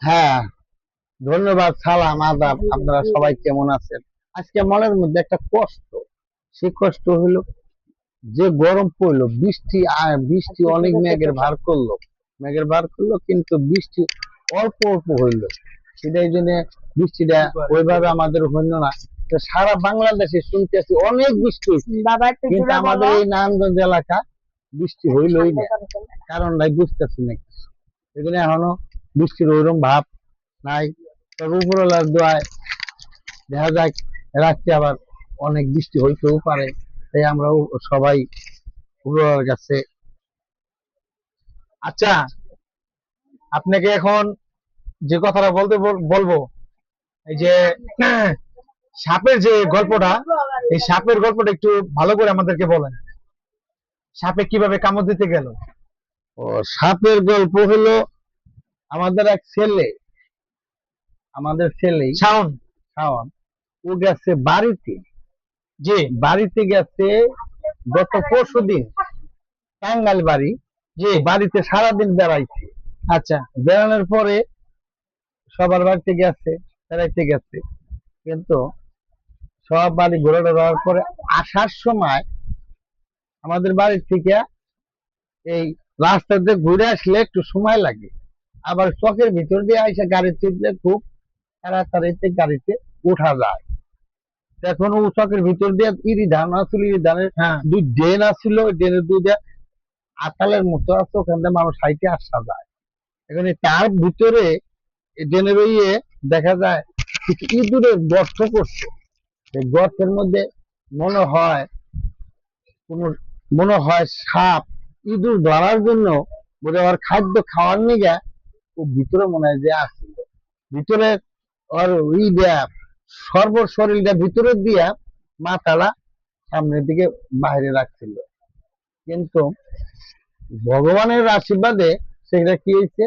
হ্যাঁ, ধন্যবাদ, সালাম, আদাব। আপনারা সবাই কেমন আছেন? আজকে মনের মধ্যে একটা কষ্ট। সে কষ্ট হলো যে গরম পড়লো, বৃষ্টি অনেক মেঘের ভার করলো, কিন্তু বৃষ্টি অল্প অল্প হইলো। সেটাই জন্য বৃষ্টিটা ওইভাবে আমাদের হইলো না। তো সারা বাংলাদেশে শুনতেছি অনেক বৃষ্টি হয়েছে, কিন্তু আমাদের এই নারায়ণগঞ্জ এলাকা বৃষ্টি হইলই না। কারণটাই বুঝতেছি না কিছু। এখানে এখনো বৃষ্টির ওইরকম ভাব নাই। তবে উপরওয়ালার দোয়ায় দেখা যাক, রাত্রে আবার অনেক বৃষ্টি হইতেও পারে। তাই আমরাও সবাই উপরওয়ালার কাছে। আচ্ছা, আপনাকে এখন যে কথাটা বলবো, এই যে সাপের যে গল্পটা, এই সাপের গল্পটা একটু ভালো করে আমাদেরকে বলেন। সাপে কিভাবে কামড় দিতে গেল? ও, সাপের গল্প হলো, আমাদের এক ছেলে, ছেলেই শাওন। শাওন, ও গেছে বাড়িতে। জি। বাড়িতে গেছে গত পরশুদিন, টাঙ্গাইল বাড়ি। জি। বাড়িতে সারাদিন বেড়াইছে। আচ্ছা। বেড়ানোর পরে সবার বাড়িতে গেছে, বেড়াইতে গেছে, কিন্তু সব বাড়ি ঘুরে দেওয়ার পরে আসার সময় আমাদের বাড়ি থেকে এই রাস্তাতে ঘুরে আসলে একটু সময় লাগে। আবার চকের ভিতর দিয়ে আইসা গাড়িতে উঠলে খুব তাড়াতাড়িতে গাড়িতে উঠা যায়। এখন ও চকের ভিতর দিয়ে ইরি ধান আসছিল, ইরি ধানের হ্যাঁ। দুই ড্রেন আসছিল, ওই ড্রেনের দুই দিয়ে আতালের মতো আছে, ওখান থেকে মানুষ হাইটে আসা যায়। এখানে তার ভিতরে ড্রেনের ইয়ে দেখা যায় কিছু ইঁদুরের গর্ত করছে। এই গর্তের মধ্যে মনে হয় কোন মনে হয় সাপ ইঁদুর ধরার জন্য বলে ওর খাদ্য খাওয়ার নিগে ও ভিতরে মনে হয় যে আসছিল। ভিতরে ওর ওই দেয়া সর্ব শরীরটা ভিতরে দিয়া মাথাটা সামনের দিকে বাইরে রাখছিল, কিন্তু ভগবানের আশীর্বাদে সেটা কি হয়েছে,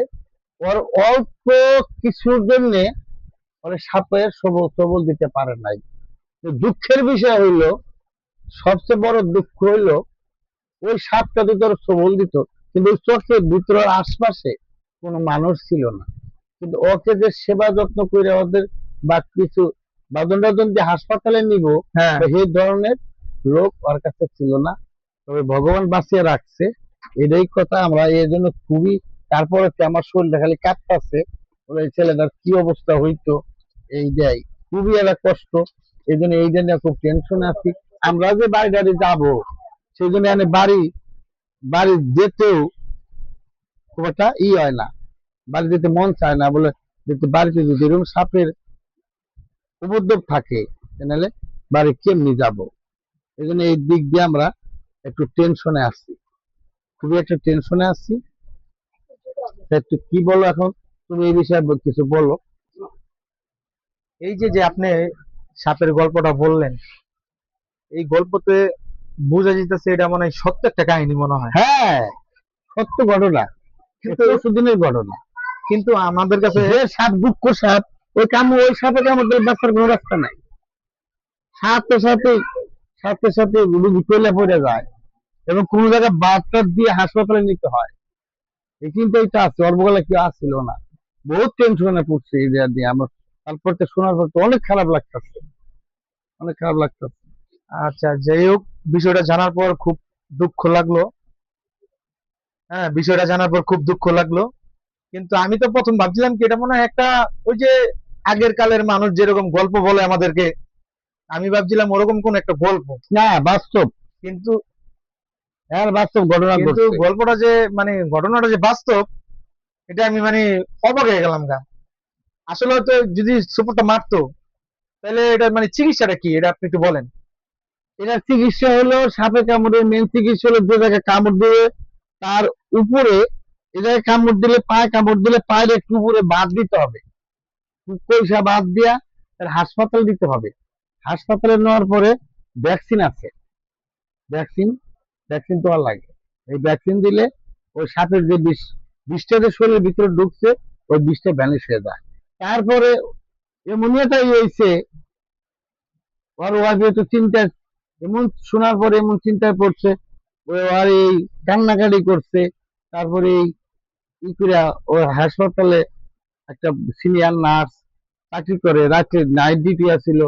ওর অল্প কিছুর জন্য ওর সাপের সবল সবল দিতে পারে নাই। তো দুঃখের বিষয় হইলো, সবচেয়ে বড় দুঃখ হইলো, ওই সাপটা যদি ওর সবল দিত, কিন্তু ওই চোখের ভিতরের আশপাশে কোনো মানুষ ছিল না। কিন্তু ওকে যে সেবা যত্ন করে ওদের বা কিছু বাদন টাদন যে হাসপাতালে নিব, হ্যাঁ। সেই ধরনের লোক ওর কাছে ছিল না। তবে ভগবান বাঁচিয়ে রাখছে, এটাই কথা। আমরা এই জন্য খুবই, তারপরে আমার শরীরটা খালি কাঁপতাছে, ওই ছেলেটার কি অবস্থা হইতো, এইটাই খুবই একটা কষ্ট। এই জন্য এই জন্য খুব টেনশন আছি। আমরা যে বাড়ি গাড়ি যাবো, সেই জন্য আমি বাড়ি বাড়ি যেতেও খুব একটা হয় না, বাড়ি যেতে মন চায় না। বলে যেতে বাড়িতে যদি এরকম সাপের উপদ্রব থাকে, তাহলে বাড়ি কেমনি যাব? এই জন্য এই দিক দিয়ে আমরা একটু টেনশনে আছি, খুবই একটা টেনশনে আছি। একটু কি বলো এখন, তুমি এই বিষয়ে কিছু বলো। এই যে যে আপনি সাপের গল্পটা বললেন, এই গল্পতে বোঝা যেতেছে এটা মনে হয় সত্য একটা কাহিনী মনে হয়। হ্যাঁ, সত্য ঘটনা, কিন্তু পরশুদিনের ঘটনা। কিন্তু আমাদের কাছে যে সাপ দুঃখ সাপ, ওই সাপে কামড় দিলে বাঁচার কোনো রাস্তা নাই। সাথে সাথে সাথে সাথে রুগী চলে পড়ে যায়, এবং কোন জায়গায় বাচ্চা দিয়ে হাসপাতালে নিতে হয়। এই চিন্তাই তো আছে, অল্প বেলা কেউ আসছিল না। বহুত টেনশনে পড়ছে এই জায়গা দিয়ে আমার। তারপর তো শোনার পর তো অনেক খারাপ লাগতেছে, অনেক খারাপ লাগতেছে। আচ্ছা, যাই হোক, বিষয়টা জানার পর খুব দুঃখ লাগলো। হ্যাঁ, বিষয়টা জানার পর খুব দুঃখ লাগলো। কিন্তু আমি তো প্রথম ভাবছিলাম কি এটা মনে হয় একটা, ওই যে আগের কালের মানুষ যেরকম গল্প বলে আমাদেরকে, আমি ভাবছিলাম ওরকম কোন একটা গল্প। না, বাস্তব, কিন্তু হ্যাঁ বাস্তব ঘটনা কিন্তু ঘটছে। গল্পটা যে মানে ঘটনাটা যে বাস্তব, এটা আমি মানে অবাক হয়ে গেলাম গা। আসলে হয়তো যদি সুপারটা মারতো, তাহলে এটা মানে চিকিৎসাটা কি এটা আপনি একটু বলেন। এটা চিকিৎসা হলো, সাপে কামড়ের মেন চিকিৎসা হলো যে জায়গায় কামড় দিবে তার উপরে, এ জায়গায় কামড় দিলে পায়ের একটু উপরে বাদ দিতে হবে। পয়সা বাদ দিয়া তার হাসপাতাল দিতে হবে। হাসপাতালে নেওয়ার পরে ভ্যাকসিন আছে, ভ্যাকসিন ভ্যাকসিন তো আর লাগে। এই ভ্যাকসিন দিলে ওই সাপের যে বিষটা যে শরীরের ভিতরে ঢুকছে, ওই বিষটা ভ্যানিশ হয়ে যায়। তারপরে এমনিয়াটাই হয়েছে, ওর ওয়াইফ একটু চিন্তা, এমন শোনার পরে এমন চিন্তায় পড়ছে, ওই আর এই কান্নাকাটি করছে। তারপরে এই ই করে ওর হাসপাতালে একটা সিনিয়র নার্স চাকরি করে, রাত্রে নাইট ডিউটি আছিল,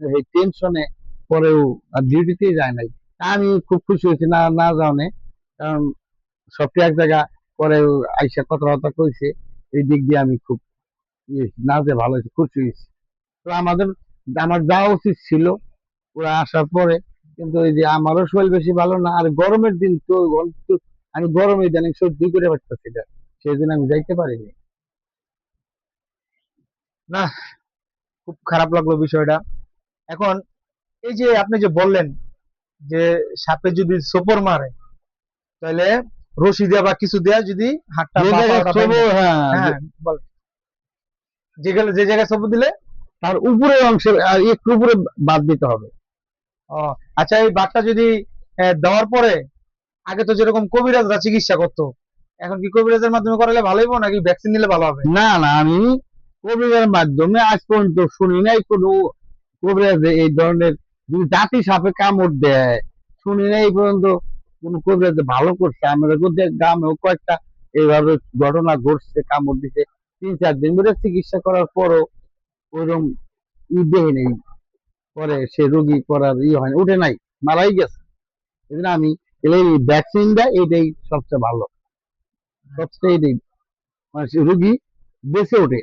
এই টেনশনে পরেও আর ডিউটিতেই যায় নাই। আমি খুব খুশি হয়েছি না না যাওনে, কারণ সবটি এক জায়গা পরে আইসা কথাবার্তা কইছে, এই দিক দিয়ে আমি খুব না যে ভালো হয়েছে, খুশি হয়েছি। তো আমার যাওয়া উচিত ছিল ওরা আসার পরে, কিন্তু এই যে আমারও শরীর বেশি ভালো না, আর গরমের দিন তো আমি গরমে ইদানিং সহ্য করে পারতেছি না, সেই জন্য আমি যাইতে পারিনি। না, খুব খারাপ লাগলো বিষয়টা। এখন এই যে আপনি যে বললেন যে সাপে যদি সোপর মারে, তাহলে রশি দেয়া বা কিছু দেয়া যদি হাতটা যে বা জায়গায় পাওয়াটা শোবো, ভেঙে, হ্যাঁ, হ্যাঁ বল, যে জায়গায় সোপর দিলে, তার উপরের অংশে আর একটু উপরে বাদ দিতে হবে। ও আচ্ছা, এই বাতটা যদি দেওয়ার পরে, আগে তো যেরকম কবিরাজরা চিকিৎসা করতো, এখন কি কবিরাজের মাধ্যমে করালে ভালো হইব নাকি ভ্যাকসিন নিলে ভালো হবে? না না, আমি কবিরাজের মাধ্যমে আজ পর্যন্ত শুনি নাই কোনো কবিরাজ এই ধরনের যদি জাতি সাপে কামড় দেয়, শুনি নাই এই পর্যন্ত কোন কবিরাজ ভালো করছে। আমাদের গ্রামেও কয়েকটা এইভাবে ঘটনা ঘটছে, কামড় দিতে 3-4 দিন ধরে চিকিৎসা করার পরও ওইরকম দেহে নেই, পরে সে রোগী করার হয়নি, উঠে নাই, মারাই গেছে। এই জন্য আমি এই ভ্যাকসিন দেয় এটাই সবচেয়ে ভালো, সবচেয়ে এটাই মানে সে রোগী বেঁচে ওঠে,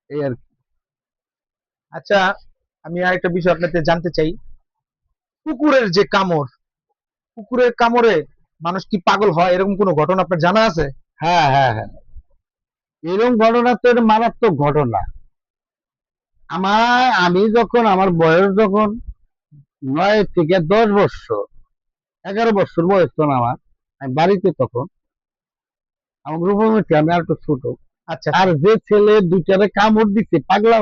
এই আর কি। আচ্ছা, আমি আরেকটা বিষয় আপনাদের জানতে চাই। কুকুরের যে কামড়, কুকুরের কামড়ে মানুষ কি পাগল হয়, এরকম কোনো ঘটনা আপনার জানা আছে? হ্যাঁ হ্যাঁ হ্যাঁ, এরকম ঘটনা তো এটা মারাত্মক ঘটনা। আমি যখন আমার বয়স যখন 9 থেকে 10 বছর, 11 বছর বয়স তখন আমার, আমি বাড়িতে তখন আমার রূপমিতে আমি আর একটু ছোট, আচ্ছা আর আচ্ছা। যে ছেলে দুইটারে কামড় দিচ্ছে পাগলা,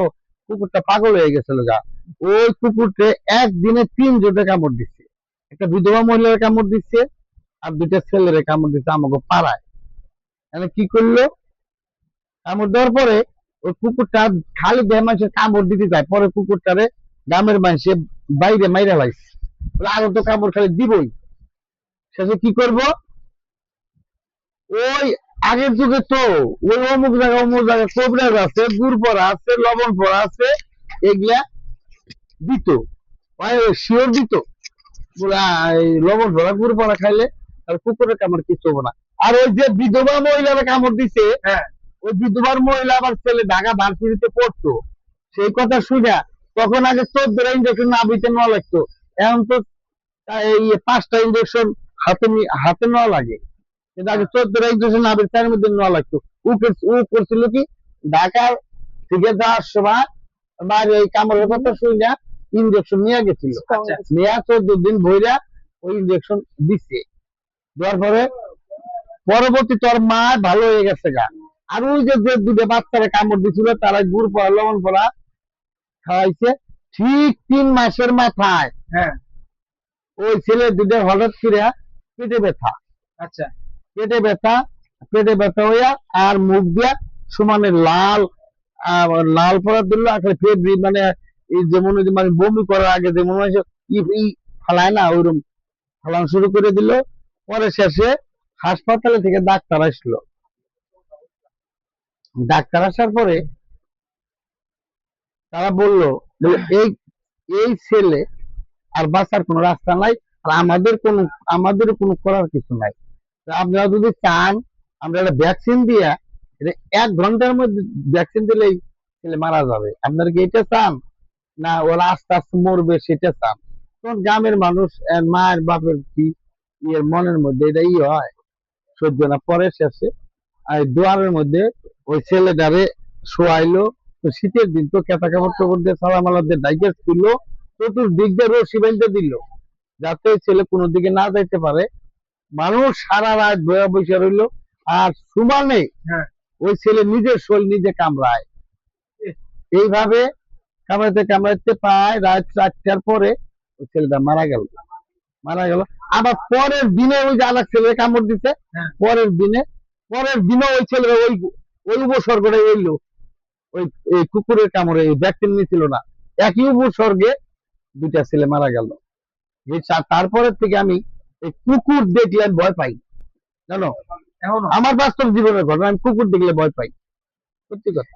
কুকুরটা পাগল হয়ে গেছিল গা, ওই কুকুরকে একদিনে 3 জনে কামড় দিচ্ছে। একটা বিধবা মহিলার কামড় দিচ্ছে, আর দুইটা ছেলেরে কামড় দিচ্ছে আমাকে পাড়ায়। মানে কি করলো, কামড় দেওয়ার পরে ওই কুকুরটা খালি দেহ মানুষের কামড় দিতে যায়, পরে কুকুরটারে গ্রামের মানুষে বাইরে মাইরা লাইছে, আরো তো কামড় খালি দিবই। শেষে কি করব, ওই আগের যুগে তো ওই অমুক জায়গায় কবিরাজ আছে, গুড় পড়া আছে, লবণ পড়া আছে, এগুলা দিত, শিওর দিত, পুরা এই লবণ পড়া গুড় পড়া খাইলে আর কুকুরের কামড় কিছু হবো না। আর ওই যে বিধবা মহিলারা কামড় দিছে, হ্যাঁ, ওই বিধবার মহিলা আবার ছেলে ঢাকা ভার্সিটিতে পড়তো, সেই কথা শুনে তখন আগে 14টা ইঞ্জেকশন নাভিতে নেওয়া লাগতো, এখন তো এই 5টা ইঞ্জেকশন হাতে নেওয়া লাগে, কিন্তু আগে 14টা ইঞ্জেকশন নাভির চার মধ্যে নেওয়া লাগতো। ও করছিল কি, ঢাকার থেকে যাওয়ার সময় বাইরে ওই কামড়ের কথা শুনে ইঞ্জেকশন নিয়ে গেছিল, আচ্ছা নিয়ে 14 দিন ভইরা ওই ইঞ্জেকশন দিচ্ছে, দেওয়ার পরে পরবর্তী তোর মা ভালো হয়ে গেছে গা। আর ওই যে যে দুটো বাচ্চারা কামড় দিছিল তারা গুড় পড়া লবণ পড়া খাওয়াইছে, ঠিক 3 মাসের মাথায় হ্যাঁ, ওই ছেলে দুটো হঠাৎ করে পেটে ব্যথা, আচ্ছা পেটে ব্যথা, পেটে ব্যথা হইয়া আর মুখ দিয়া সমানে লাল, লাল পড়া দিল, আসলে ফেব্রি মানে এই যেমন ওই যে মানে বমি করার আগে যেমন ফালায় না, ওইরকম ফালানো শুরু করে দিল। পরে শেষে হাসপাতালে থেকে ডাক্তার আসলো, ডাক্তার আসার পরে তারা বললো যে এই এই ছেলে আর বাঁচার কোনো রাস্তা নাই, আর আমাদের কোনো করার কিছু নাই। তো আপনারা যদি চান আমরা একটা ভ্যাকসিন দিয়া, এটা 1 ঘন্টার মধ্যে ভ্যাকসিন দিলেই ছেলে মারা যাবে, আপনারা কি এটা চান, না ওরা আস্তে আস্তে মরবে সেটা চান? তখন গ্রামের মানুষ মায়ের বাপের কি মনের মধ্যে এটা হয়, সহ্য না, পরে শেষে আর দুয়ারের মধ্যে ওই ছেলেটারে শোয়াইলো। তো শীতের দিন তো কেতা কাপড় টাপড় দিয়ে সালামালা দিয়ে ডাইকে ছিল, চতুর্দিক দিয়ে রশি বেঁধে দিল যাতে ওই ছেলে কোনো দিকে না যাইতে পারে। মানুষ সারা রাত বয়া বসে রইলো, আর সুমানে হ্যাঁ, ওই ছেলে নিজের শরীর নিজে কামড়ায়, এইভাবে কামড়াতে কামড়াতে পায় রাত 4টার পরে ওই ছেলেটা মারা গেল, মারা গেল। আবার পরের দিনে ওই যে আরেক ছেলে কামড় দিছে, হ্যাঁ, পরের দিনে ওই ছেলে ওই ওই উপসর্গটাই হইলো, ওই এই কুকুরের কামড়ে ভ্যাকসিন নিয়েছিল না, একই উপসর্গে 2টা ছেলে মারা গেল। তারপরের থেকে আমি এই কুকুর দেখলে আমি ভয় পাই, জানো, এখনো? আমার বাস্তব জীবনের ঘটনা, আমি কুকুর দেখলে ভয় পাই। সত্যি কথা।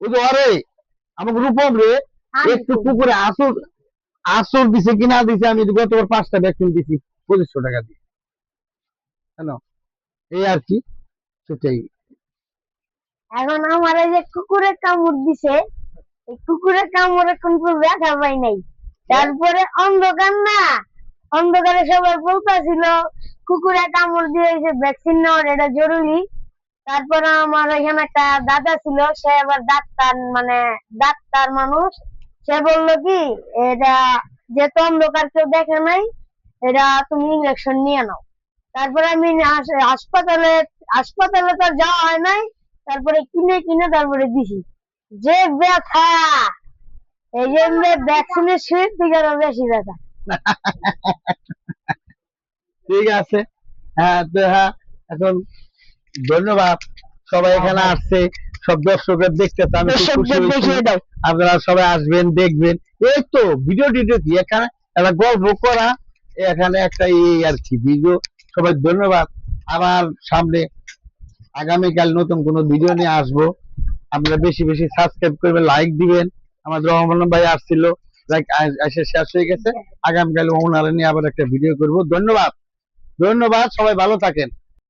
ওই যে আরে আমাকে রূপম রে একটু পুকুরে আসর আসর দিছে কিনা দিছে, আমি গতবার 5টা ভ্যাকসিন দিছি 2500 টাকা দিয়ে, কেন এই আর কি, সেটাই। এখন আমার এই যে কুকুরের কামড় দিছে, এই কুকুরের কামড়ে কিন্তু ব্যথা পাই নাই। তারপরে অন্ধকার না, অন্ধকারে সবাই বলতেছিল কুকুরে কামড় দিয়েছে, ভ্যাকসিন নেওয়ার এটা জরুরি। তারপরে আমার এখানে একটা দাদা ছিল, সে আবার ডাক্তার, মানে ডাক্তার মানুষ। সে বললো কি, এটা যেহেতু অন্ধকার কেউ দেখে নাই, এটা তুমি ইঞ্জেকশন নিয়ে নাও। তারপরে আমি হাসপাতালে হাসপাতালে তো আর যাওয়া হয় নাই। তারপরে কিনে কিনে তারপরে দিছি। যে ব্যথা, এই জন্য ভ্যাকসিনের সুইট থেকে আরো বেশি ব্যথা। ঠিক আছে। হ্যাঁ তো হ্যাঁ, এখন ধন্যবাদ সবাই এখানে আসছে, সব দর্শকের দেখতেছে, আমি খুব খুশি দর্শকদের হয়েছি। দেখিয়ে দাও। আপনারা সবাই আসবেন, দেখবেন। এই তো ভিডিও টিডিও কি এখানে একটা গল্প করা, এখানে একটা এই আর কি ভিডিও। সবাই ধন্যবাদ। আবার সামনে আগামীকাল নতুন কোনো ভিডিও নিয়ে আসবো। আপনারা বেশি বেশি সাবস্ক্রাইব করবেন, লাইক দিবেন। আমাদের রহমান ভাই আসছিল, লাইক এসে শেষ হয়ে গেছে। আগামীকাল ওনারা নিয়ে আবার একটা ভিডিও করব। ধন্যবাদ, ধন্যবাদ, সবাই ভালো থাকেন।